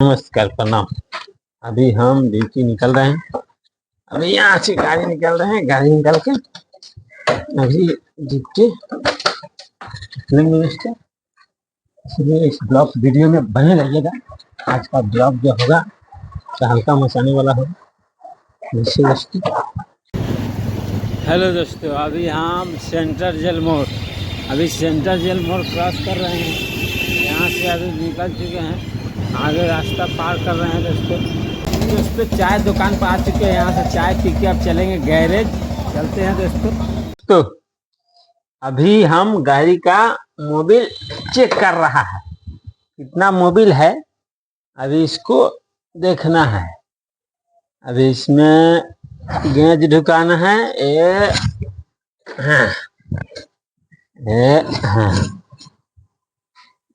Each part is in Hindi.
नमस्कार, प्रणाम। अभी हम ड्यूटी निकल रहे हैं। अभी यहाँ से गाड़ी निकल रहे हैं। गाड़ी निकल के अभी ड्यूटी मिनिस्टर। इसलिए इस ब्लॉग वीडियो में बने रहिएगा। आज का ब्लॉग जो होगा हल्का मचाने वाला होगा। हेलो दोस्तों, अभी हम सेंट्रल जेल मोड़ क्रॉस कर रहे हैं। यहाँ से अभी निकल चुके हैं, आगे रास्ता पार कर रहे हैं दोस्तों। चाय दुकान पर आ चुके हैं। यहाँ से चाय पी के अब चलेंगे गैरेज। चलते हैं दोस्तों। तो अभी हम गाड़ी का मोबिल चेक कर रहा है, कितना मोबिल है अभी इसको देखना है। अभी इसमें गेज ढुकाना है।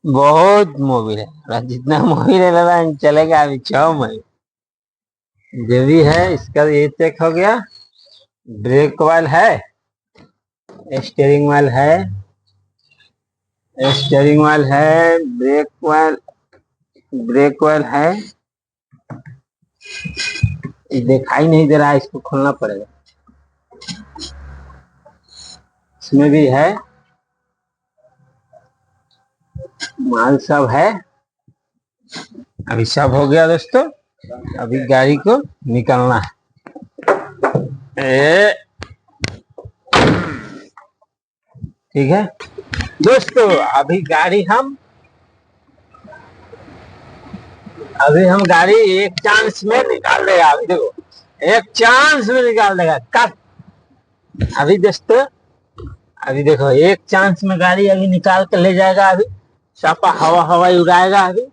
बहुत मोबिल है, जितना मोबिल है दादा चलेगा अभी 6 महीने। जो भी है इसका ये चेक हो गया। ब्रेक ऑयल है, स्टीयरिंग ऑयल है, ब्रेक ऑयल है। ये दिखाई नहीं दे रहा है, इसको खोलना पड़ेगा। इसमें भी है, माल सब है। अभी सब हो गया दोस्तों। अभी गाड़ी को निकलना है। ठीक है दोस्तों, अभी हम गाड़ी एक चांस में निकाल देगा। अभी देखो, एक चांस में निकाल देगा। कब अभी दोस्तों, अभी देखो एक चांस में गाड़ी अभी निकाल के ले जाएगा। अभी सापा हवाई उड़ाएगा। अभी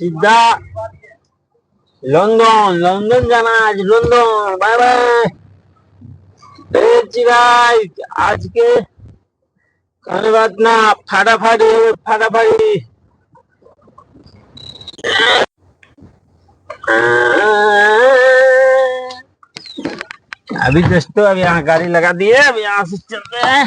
सीधा लंदन जाना है। आज लंदन, बाय बाय। आज के कहने बात ना, फाटाफाटी। अभी दोस्तों, अब यहाँ गाड़ी लगा दिए। अब यहाँ से चलते हैं।